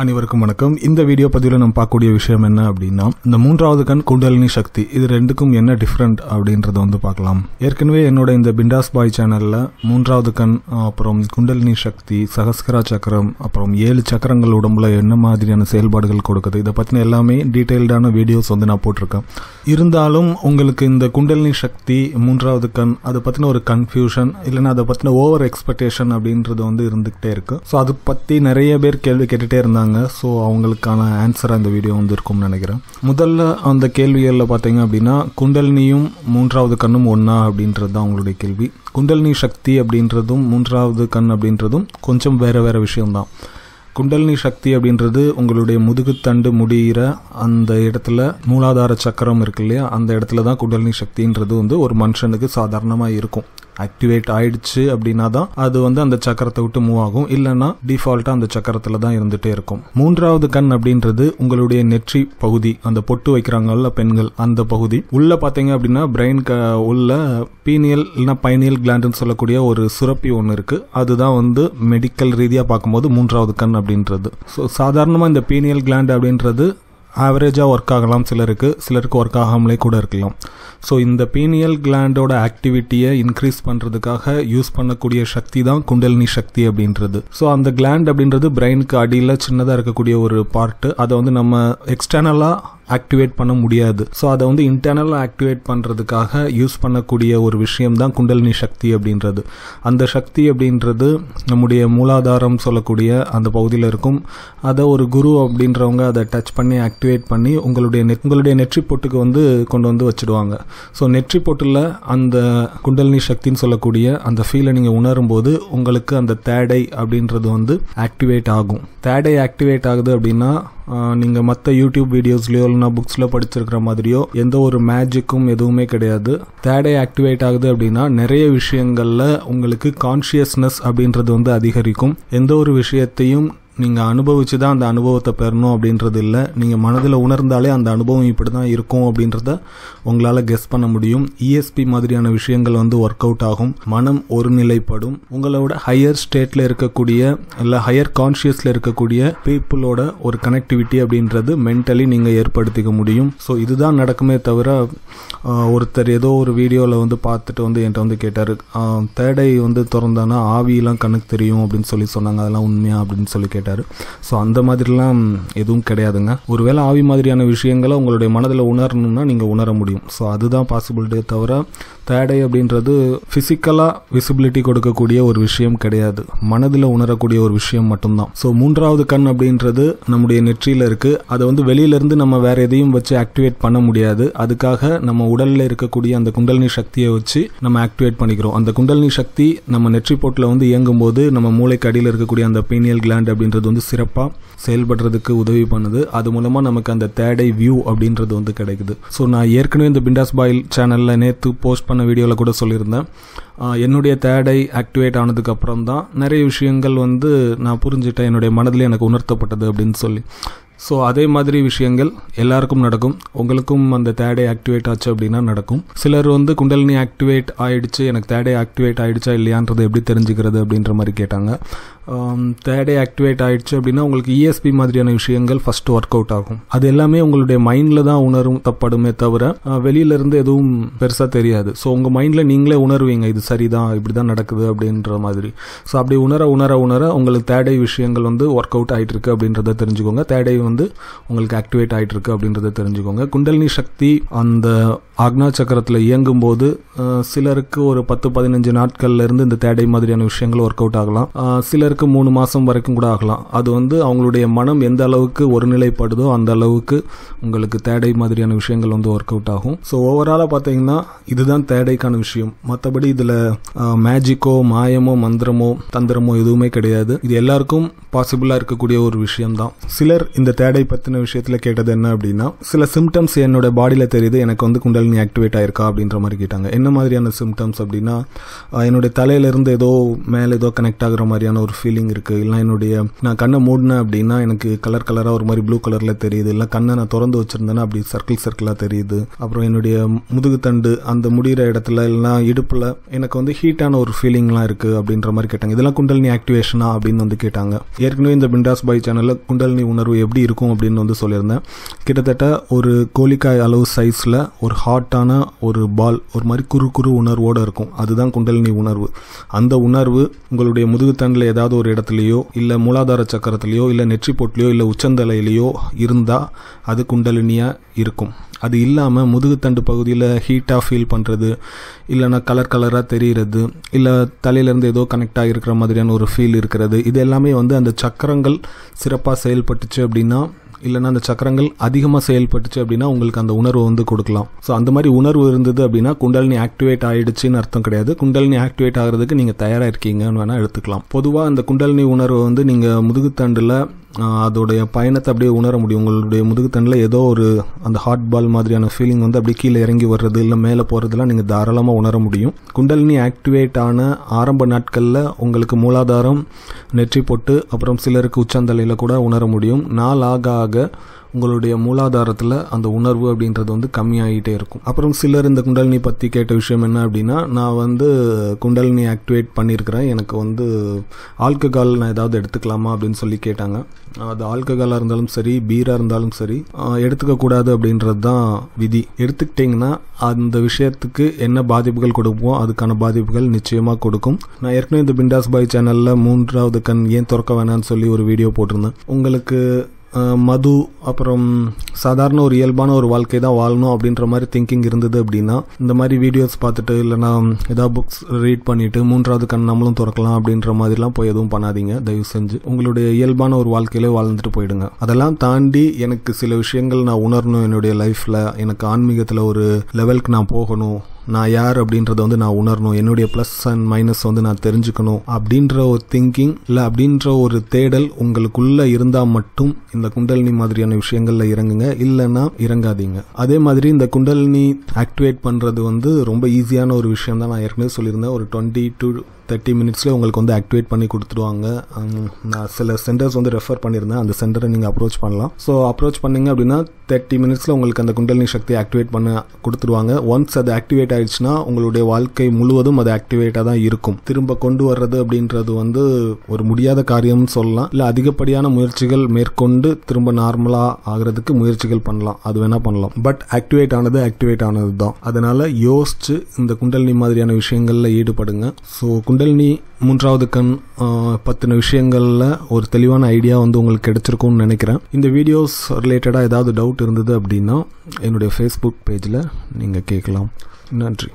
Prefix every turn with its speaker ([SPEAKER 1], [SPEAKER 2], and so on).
[SPEAKER 1] அனைவருக்கும் வணக்கம். இந்த வீடியோ பதிவில் நம்ம பார்க்கக்கூடிய விஷயம் என்ன அப்படின்னா, இந்த மூன்றாவது கண் குண்டலினி சக்தி, இது ரெண்டுக்கும் என்ன டிஃப்ரெண்ட் அப்படின்றத பார்க்கலாம். ஏற்கனவே என்னோட இந்த பிண்டாஸ் பாய் சேனல்ல மூன்றாவது கண், அப்புறம் குண்டலினி சக்தி, சகஸ்கரா சக்கரம், அப்புறம் 7 சக்கரங்கள் உடம்புல என்ன மாதிரியான செயல்பாடுகள் கொடுக்குது, இதை பற்றின எல்லாமே டீட்டெயில்டான வீடியோஸ் நான் போட்டிருக்கேன். இருந்தாலும் உங்களுக்கு இந்த குண்டலினி சக்தி, மூன்றாவது கண், அதை பற்றின ஒரு கன்ஃபியூஷன் இல்லைன்னா அதை பற்றின ஓவர் எக்ஸ்பெக்டேஷன் அப்படின்றது இருந்துகிட்டே இருக்கு. ஸோ அதை பற்றி நிறைய பேர் கேள்வி கேட்டுகிட்டே இருந்தாங்க. ஸோ அவங்களுக்கான ஆன்சர் அந்த வீடியோ இருக்கும்னு நினைக்கிறேன். முதல்ல அந்த கேள்விகளில் பார்த்தீங்க அப்படின்னா, குண்டலினியும் மூன்றாவது கண்ணும் ஒன்னா அப்படின்றது தான் அவங்களுடைய கேள்வி. குண்டலினி சக்தி அப்படின்றதும் மூன்றாவது கண் அப்படின்றதும் கொஞ்சம் வேற விஷயம்தான். குண்டலினி சக்தி அப்படின்றது உங்களுடைய முதுகுத்தண்டு முடிகிற அந்த இடத்துல மூலாதார சக்கரம் இருக்கு இல்லையா, அந்த இடத்துல தான் குண்டலினி சக்தின்றது ஒரு மனுஷனுக்கு சாதாரணமாக இருக்கும். ஆக்டிவேட் ஆயிடுச்சு அப்படின்னா தான் அது அந்த சக்கரத்தை விட்டு மூவ் ஆகும். இல்லைன்னா டிஃபால்ட்டா அந்த சக்கரத்துல தான் இருந்துட்டே இருக்கும். மூன்றாவது கண் அப்படின்றது உங்களுடைய நெற்றி பகுதி, அந்த பொட்டு வைக்கிறாங்கல்ல பெண்கள், அந்த பகுதி உள்ள பாத்தீங்க அப்படின்னா பிரெயின் உள்ள பீனியல் இல்லைன்னா பைனியல் கிளாண்டுன்னு சொல்லக்கூடிய ஒரு சுரப்பி ஒன்று இருக்கு. அதுதான் மெடிக்கல் ரீதியா பார்க்கும்போது மூன்றாவது கண் அப்படின்றது. ஸோ சாதாரணமா இந்த பீனியல் கிளாண்ட் அப்படின்றது ஆவரேஜா ஒர்க் ஆகலாம், சிலருக்கு ஒர்க் ஆகாமலே கூட இருக்கலாம். ஸோ இந்த பீனியல் கிளாண்டோட ஆக்டிவிட்டியை இன்க்ரீஸ் பண்ணுறதுக்காக யூஸ் பண்ணக்கூடிய சக்தி தான் குண்டலினி சக்தி அப்படின்றது. ஸோ அந்த கிளாண்ட் அப்படின்றது பிரெயினுக்கு அடியில் சின்னதாக இருக்கக்கூடிய ஒரு பார்ட்டு. அதை நம்ம எக்ஸ்டர்னலாக ஆக்டிவேட் பண்ண முடியாது. ஸோ அதை இன்டர்னலாக ஆக்டிவேட் பண்ணுறதுக்காக யூஸ் பண்ணக்கூடிய ஒரு விஷயம் தான் குண்டலினி சக்தி அப்படின்றது. அந்த சக்தி அப்படின்றது நம்முடைய மூலாதாரம் சொல்லக்கூடிய அந்த பகுதியில் இருக்கும். அதை ஒரு குரு அப்படின்றவங்க அதை டச் பண்ணி ஆக்டிவேட் பண்ணி உங்களுடைய நெற்றி பொட்டுக்கு கொண்டு வச்சிடுவாங்க. ஸோ நெற்றி பொட்டில் அந்த குண்டலினி சக்தின்னு சொல்லக்கூடிய அந்த ஃபீலை நீங்கள் உணரும் போது உங்களுக்கு அந்த தேடை அப்படின்றது ஆக்டிவேட் ஆகும். தேடை ஆக்டிவேட் ஆகுது அப்படின்னா நீங்கள் மற்ற யூடியூப் வீடியோஸ்லையோ இல்லைனா புக்ஸில் படிச்சிருக்கிற மாதிரியோ எந்த ஒரு மேஜிக்கும் எதுவுமே கிடையாது. தேடை ஆக்டிவேட் ஆகுது அப்படின்னா நிறைய விஷயங்களில் உங்களுக்கு கான்ஷியஸ்னஸ் அப்படின்றது அதிகரிக்கும். எந்த ஒரு விஷயத்தையும் நீங்கள் அனுபவிச்சு தான் அந்த அனுபவத்தை பெறணும் அப்படின்றது இல்லை. நீங்கள் மனதில் உணர்ந்தாலே அந்த அனுபவம் இப்படி தான் இருக்கும் அப்படின்றத உங்களால் கெஸ் பண்ண முடியும். இஎஸ்பி மாதிரியான விஷயங்கள் ஒர்க் அவுட் ஆகும். மனம் ஒருநிலைப்படும். உங்களோட ஹையர் ஸ்டேட்டில் இருக்கக்கூடிய இல்லை ஹையர் கான்ஷியஸில் இருக்கக்கூடிய பீப்புளோட ஒரு கனெக்டிவிட்டி அப்படின்றது மென்டலி நீங்கள் ஏற்படுத்திக்க முடியும். ஸோ இதுதான் நடக்குமே தவிர, ஒருத்தர் ஏதோ ஒரு வீடியோவில் பார்த்துட்டு என்கிட்ட கேட்டார், தேடை திறந்தானா ஆவியெல்லாம் கணக்கு தெரியும் அப்படின்னு சொன்னாங்க. அதெல்லாம் உண்மையா அப்படின்னு சொல்லி கேட்டார். ஸோ அந்த மாதிரிலாம் எதுவும் கிடையாதுங்க. ஒருவேளை ஆவி மாதிரியான விஷயங்களை உங்களுடைய மனதில் உணரணும்னா நீங்கள் உணர முடியும். ஸோ அதுதான் பாசிபிலிட்டியே தவிர தேடை அப்படின்றது ஃபிசிக்கலாக விசிபிலிட்டி கொடுக்கக்கூடிய ஒரு விஷயம் கிடையாது. மனதில் உணரக்கூடிய ஒரு விஷயம் மட்டும்தான். ஸோ மூன்றாவது கண் அப்படின்றது நம்முடைய நெற்றியில் இருக்குது. அதை வெளியிலேருந்து நம்ம வேற எதையும் வச்சு ஆக்டிவேட் பண்ண முடியாது. அதுக்காக நம்ம உடலில் இருக்கக்கூடிய அந்த குண்டலினி சக்தியை வச்சு நம்ம ஆக்டிவேட் பண்ணிக்கிறோம். அந்த குண்டலினி சக்தி நம்ம நெற்றி போட்டில் இயங்கும் போது நம்ம மூளைக்கு அடியில் இருக்கக்கூடிய அந்த பீனியல் கிளாண்ட் அப்படின்றது சிறப்பாக செயல்படுறதுக்கு உதவி பண்ணுது. அது மூலமா நமக்கு அந்த தேடை வியூ அப்படின்றது கிடைக்குது. ஸோ நான் ஏற்கனவே இந்த பிண்டாஸ் பாய் சேனல்ல நேற்று போஸ்ட் பண்ண வீடியோவில் கூட சொல்லியிருந்தேன், என்னுடைய தேடை ஆக்டிவேட் ஆனதுக்கு அப்புறம் தான் நிறைய விஷயங்கள் நான் புரிஞ்சுட்டேன், என்னுடைய மனதில் எனக்கு உணர்த்தப்பட்டது அப்படின்னு சொல்லி. ஸோ அதே மாதிரி விஷயங்கள் எல்லாருக்கும் நடக்கும். உங்களுக்கும் அந்த தேடை ஆக்டிவேட் ஆச்சு அப்படின்னா நடக்கும். சிலர் குண்டலினி ஆக்டிவேட் ஆயிடுச்சு, எனக்கு தேடை ஆக்டிவேட் ஆயிடுச்சா இல்லையான்றது எப்படி தெரிஞ்சுக்கிறது அப்படின்ற மாதிரி கேட்டாங்க. தேடை ஆக்டிவேட் ஆயிடுச்சு அப்படின்னா உங்களுக்கு இஎஸ்பி மாதிரியான விஷயங்கள் ஃபர்ஸ்ட் ஒர்க் அவுட் ஆகும். அது எல்லாமே உங்களுடைய மைண்டில் தான் உணரப்படுமே தவிர வெளியிலேருந்து எதுவும் பெருசாக தெரியாது. ஸோ உங்கள் மைண்டில் நீங்களே உணர்வீங்க, இது சரிதான், இப்படி தான் நடக்குது அப்படின்ற மாதிரி. ஸோ அப்படி உணர உங்களுக்கு தேடை விஷயங்கள் ஒர்க் அவுட் ஆகிட்டு இருக்கு அப்படின்றத தெரிஞ்சுக்கோங்க. தேடை உங்களுக்கு ஆக்டிவேட் ஆகிட்டு இருக்கு அப்படின்றத தெரிஞ்சுக்கோங்க. குண்டலினி சக்தி அந்த ஆக்னா சக்கரத்தில் இயங்கும் போது சிலருக்கு ஒரு 10-15 நாட்கள்ல இருந்து இந்த தேடை மாதிரியான விஷயங்கள் ஒர்க் அவுட் ஆகலாம். சிலருக்கு 3 மாசம் வரைக்கும் கூட ஆகலாம். அது அவங்களுடைய மனம் எந்த அளவுக்கு ஒருநிலைப்படுதோ அந்த அளவுக்கு உங்களுக்கு தேடை மாதிரியான விஷயங்கள் ஒர்க் அவுட் ஆகும். ஸோ ஓவராலா பார்த்தீங்கன்னா இதுதான் தேடைக்கான விஷயம். மற்றபடி இதுல மேஜிக்கோ மாயமோ மந்திரமோ தந்திரமோ எதுவுமே கிடையாது. இது எல்லாருக்கும் பாசிபிளா இருக்கக்கூடிய ஒரு விஷயம் தான். சிலர் இந்த தேடை பத்தின விஷயத்துல கேட்டது என்ன அப்படின்னா, சில சிம்டம்ஸ் என்னோட பாடியில தெரியுது, எனக்கு குண்டலினி ஆக்டிவேட் ஆயிருக்கா அப்படின்ற மாதிரி கேட்டாங்க. என்ன மாதிரியான சிம்டம்ஸ் அப்படின்னா, என்னுடைய தலையில இருந்து ஏதோ மேல ஏதோ கனெக்ட் ஆகுற மாதிரியான ஒரு ஃபீலிங் இருக்கு. இல்லை நான் கண்ணை மூடினேன் அப்படின்னா எனக்கு கலர் கலரா ஒரு மாதிரி ப்ளூ கலர்ல தெரியுது. இல்லை கண்ணை நான் திறந்து வச்சிருந்தேன்னா அப்படி சர்க்கிளா தெரியுது. அப்புறம் என்னுடைய முதுகுத்தண்டு அந்த முடிகிற இடத்துல இல்லைன்னா இடுப்புல எனக்கு வந்து ஹீட்டான ஒரு ஃபீலிங்லாம் இருக்குது அப்படின்ற மாதிரி கேட்டாங்க. இதெல்லாம் குண்டலினி ஆக்டிவேஷனா அப்படின்னு வந்து கேட்டாங்க. ஏற்கனவே இந்த பிண்டாஸ் பாய் சேனலில் குண்டலினி உணர்வு எப்படி இருக்கும் அப்படின்னு வந்து சொல்லியிருந்தேன். கிட்டத்தட்ட ஒரு கோழிக்காய் அளவு சைஸில் ஒரு ஹாட்டான ஒரு பால் ஒரு மாதிரி குறு உணர்வோடு இருக்கும். அதுதான் குண்டலினி உணர்வு. அந்த உணர்வு உங்களுடைய முதுகுத்தண்டில் ஏதாவது ஒரு இடத்துலையோ இல்லை மூலாதார சக்கரத்திலையோ இல்லை நெற்றி பொட்டிலையோ இல்லை உச்சந்தலையிலையோ இருந்தால் அது குண்டலினியாக இருக்கும். அது இல்லாமல் முதுகுத்தண்டு பகுதியில் ஹீட்டாக ஃபீல் பண்ணுறது, இல்லைனா கலராக தெரிகிறது, இல்லை தலையிலேருந்து ஏதோ கனெக்ட் ஆகிருக்கிற மாதிரியான ஒரு ஃபீல் இருக்கிறது, இது எல்லாமே வந்து அந்த சக்கரங்கள் சிறப்பாக செயல்பட்டுச்சு அப்படின்னா, இல்லைனா அந்த சக்கரங்கள் அதிகமாக செயல்பட்டுச்சு அப்படின்னா உங்களுக்கு அந்த உணர்வு வந்து கொடுக்கலாம். ஸோ அந்த மாதிரி உணர்வு இருந்தது அப்படின்னா குண்டலினி ஆக்டிவேட் ஆகிடுச்சின்னு அர்த்தம் கிடையாது. குண்டலினி ஆக்டிவேட் ஆகிறதுக்கு நீங்கள் தயாராக இருக்கீங்கன்னு வேணால் எடுத்துக்கலாம். பொதுவாக அந்த குண்டலினி உணர்வை வந்து நீங்கள் முதுகுத்தண்டில் அதோடைய பயணத்தை அப்படியே உணர முடியும். உங்களுடைய முதுகுத்தண்டில் ஏதோ ஒரு அந்த ஹாட் பால் மாதிரியான ஃபீலிங் வந்து அப்படியே கீழே இறங்கி வர்றது இல்லை மேலே போகிறதுலாம் நீங்கள் தாராளமாக உணர முடியும். குண்டலினி ஆக்டிவேட் ஆன ஆரம்ப நாட்களில் உங்களுக்கு மூலாதாரம், நெற்றி பொட்டு, அப்புறம் சிலருக்கு உச்சந்தலையில் கூட உணர முடியும். நாள் ஆக உங்களுடைய மூலாதாரத்தில் அந்த உணர்வு அப்படின்றது வந்து கம்மியாகிட்டே இருக்கும். அப்புறம் சிலர் இந்த குண்டலினி பற்றி கேட்ட விஷயம் என்ன அப்படின்னா, நான் வந்து குண்டலினி ஆக்டிவேட் பண்ணியிருக்கிறேன், எனக்கு வந்து ஆல்கஹால் நான் ஏதாவது எடுத்துக்கலாமா அப்படின்னு சொல்லி கேட்டாங்க. அது ஆல்கஹாலாக இருந்தாலும் சரி, பீராக இருந்தாலும் சரி, எடுத்துக்கக்கூடாது அப்படின்றது தான் விதி. எடுத்துக்கிட்டிங்கன்னா அந்த விஷயத்துக்கு என்ன பாதிப்புகள் கொடுப்போம் அதுக்கான பாதிப்புகள் நிச்சயமாக கொடுக்கும். நான் ஏற்கனவே இந்த பிண்டாஸ் பாய் சேனலில் 3வது கண் ஏன் திறக்க வேணான்னு சொல்லி ஒரு வீடியோ போட்டிருந்தேன். உங்களுக்கு மது அப்புறம் சாதாரண ஒரு இயல்பான ஒரு வாழ்க்கை தான் வாழணும் அப்படின்ற மாதிரி திங்கிங் இருந்தது அப்படின்னா, இந்த மாதிரி வீடியோஸ் பார்த்துட்டு இல்லைனா ஏதாவது புக்ஸ் ரீட் பண்ணிட்டு 3வது கண் நம்மளும் திறக்கலாம் அப்படின்ற மாதிரிலாம் போய் எதுவும் பண்ணாதீங்க. தயவு செஞ்சு உங்களுடைய இயல்பான ஒரு வாழ்க்கையிலே வாழ்ந்துட்டு போயிடுங்க. அதெல்லாம் தாண்டி எனக்கு சில விஷயங்கள் நான் உணரணும் என்னுடைய லைஃப்பில், எனக்கு ஆன்மீகத்தில் ஒரு லெவலுக்கு நான் போகணும், நான் யார் அப்படின்றத வந்து நான் உணரணும், என்னுடைய ப்ளஸ் அண்ட் மைனஸ் வந்து நான் தெரிஞ்சுக்கணும் அப்படின்ற ஒரு திங்கிங் இல்லை அப்படின்ற ஒரு தேடல் உங்களுக்குள்ள இருந்தால் மட்டும் இந்த குண்டலினி மாதிரியான விஷயங்கள்ல இறங்குங்க, இல்லைன்னா இறங்காதீங்க. அதே மாதிரி இந்த குண்டலினி ஆக்டிவேட் பண்ணுறது வந்து ரொம்ப ஈஸியான ஒரு விஷயம் தான். நான் ஏற்கனவே சொல்லியிருந்தேன், ஒரு 20 to 30 மினிட்ஸ்லேயே உங்களுக்கு வந்து ஆக்டிவேட் பண்ணி கொடுத்துருவாங்க. நான் சில சென்டர்ஸ் வந்து ரெஃபர் பண்ணியிருந்தேன், அந்த சென்டரை நீங்கள் அப்ரோச் பண்ணலாம். ஸோ அப்ரோச் பண்ணிங்க அப்படின்னா 30 மினிட்ஸில் உங்களுக்கு அந்த குண்டலினி சக்தி ஆக்டிவேட் பண்ண கொடுத்துருவாங்க. ஒன்ஸ் அது ஆக்டிவேட் ஆயிடுச்சுன்னா உங்களுடைய வாழ்க்கை முழுவதும் அது ஆக்டிவேட்டாக தான் இருக்கும். திரும்ப கொண்டு வர்றது அப்படின்றது வந்து ஒரு முடியாத காரியம்னு சொல்லலாம். இல்லை அதிகப்படியான முயற்சிகள் மேற்கொண்டு திரும்ப நார்மலாக ஆகிறதுக்கு முயற்சிகள் பண்ணலாம், அது வேணால் பண்ணலாம். பட் ஆக்டிவேட் ஆனது தான். அதனால் யோசிச்சு இந்த குண்டலினி மாதிரியான விஷயங்களில் ஈடுபடுங்க. ஸோ குண்டலினி 3வது கண் பற்றின விஷயங்களில் ஒரு தெளிவான ஐடியா வந்து உங்களுக்கு கிடைச்சிருக்கும்னு நினைக்கிறேன். இந்த வீடியோஸ் ரிலேட்டடாக ஏதாவது டவுட் இருந்தது அப்படின்னா என்னுடைய ஃபேஸ்புக் பேஜில் நீங்கள் கேட்கலாம். நன்றி.